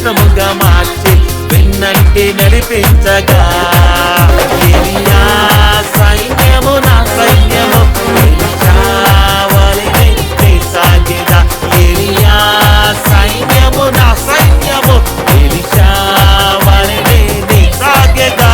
క్షేత్రముగా మార్చి వెన్నంటి నడిపించగా ఎలియా సైన్యము నా సైన్యము ఎలీషా వలెనే నే సాగెదా ఎలియా సైన్యము నా సైన్యము ఎలీషా వలెనే నే సాగెదా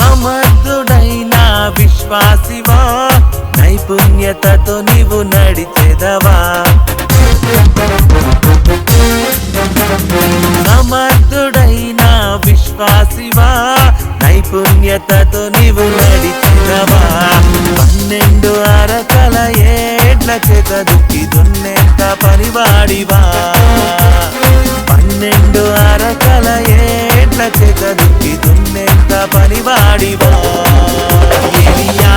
సమర్థుడైన విశ్వాసివా నైపుణ్యతతో నీవు నడిచెదవా సమర్థుడైన విశ్వాసివా నైపుణ్యతతో నీవు నడిచెదవా 12 అరకల ఏడ్ల చేత దుక్కి దున్నేంత పనివాడివా 12 అరకల ఏడ్ల చేత దుక్కి దున్నేంత పనివాడివా ఎలియా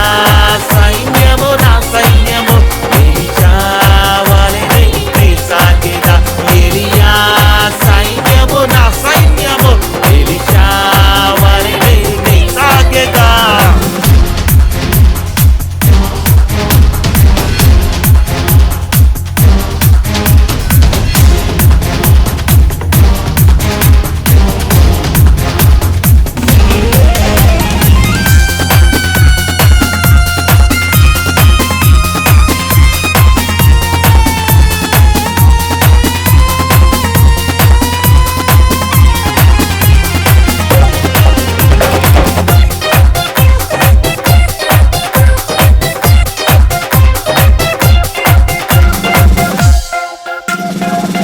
సైన్యము నా సైన్యము ఎలీషా వలెనే నే సాగెదా ఎలియా సైన్యము నా సైన్యము ఎలీషా వలెనే నే సాగెదా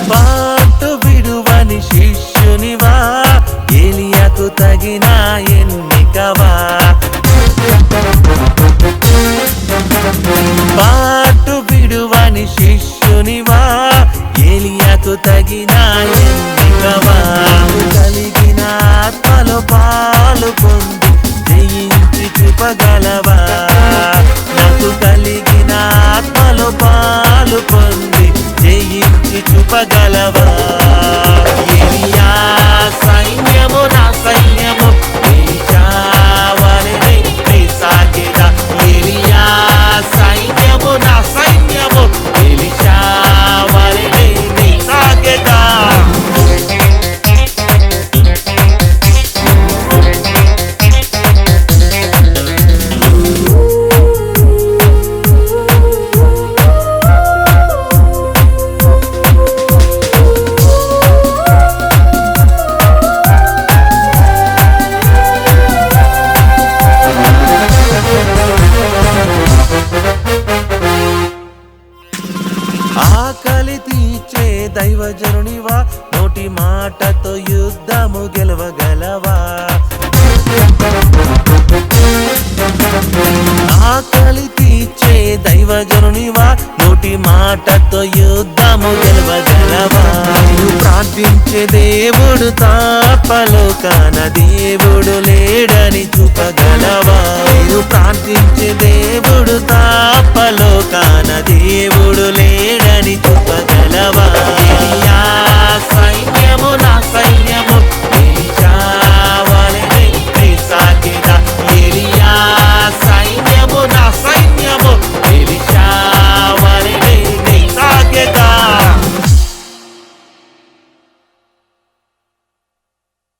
పాటు విడువని శిష్యునివా ఎలియాకు తగిన ఎన్నికవా పాటు విడువని శిష్యునివా ఎలియాకు తగిన ఎన్నికవా కలిగిన ఆత్మలో పాలు పొంది జయించి చూపగలవా నాకు కలిగిన ఆత్మలో పాలు పొంది జయించి చూపగలవా ఎలియా సైన్యము నా సైన్యము ఎలీషా వలెనే నే సాగెదా ఎలియా సైన్యము నా సైన్యము ఎలీషా వలెనే నే సాగెదా ఆకలి తీర్చే దైవజనునివా నోటి మాటతో యుద్ధము గెలవగలవా ఆకలి తీర్చే దైవజనునివా నోటి మాటతో యుద్ధము గెలవగలవా నీవు ప్రార్థించే దేవుడు తాపలోకాన దేవుడు లేడని చూపగలవా నీవు ప్రార్థించే దేవుడు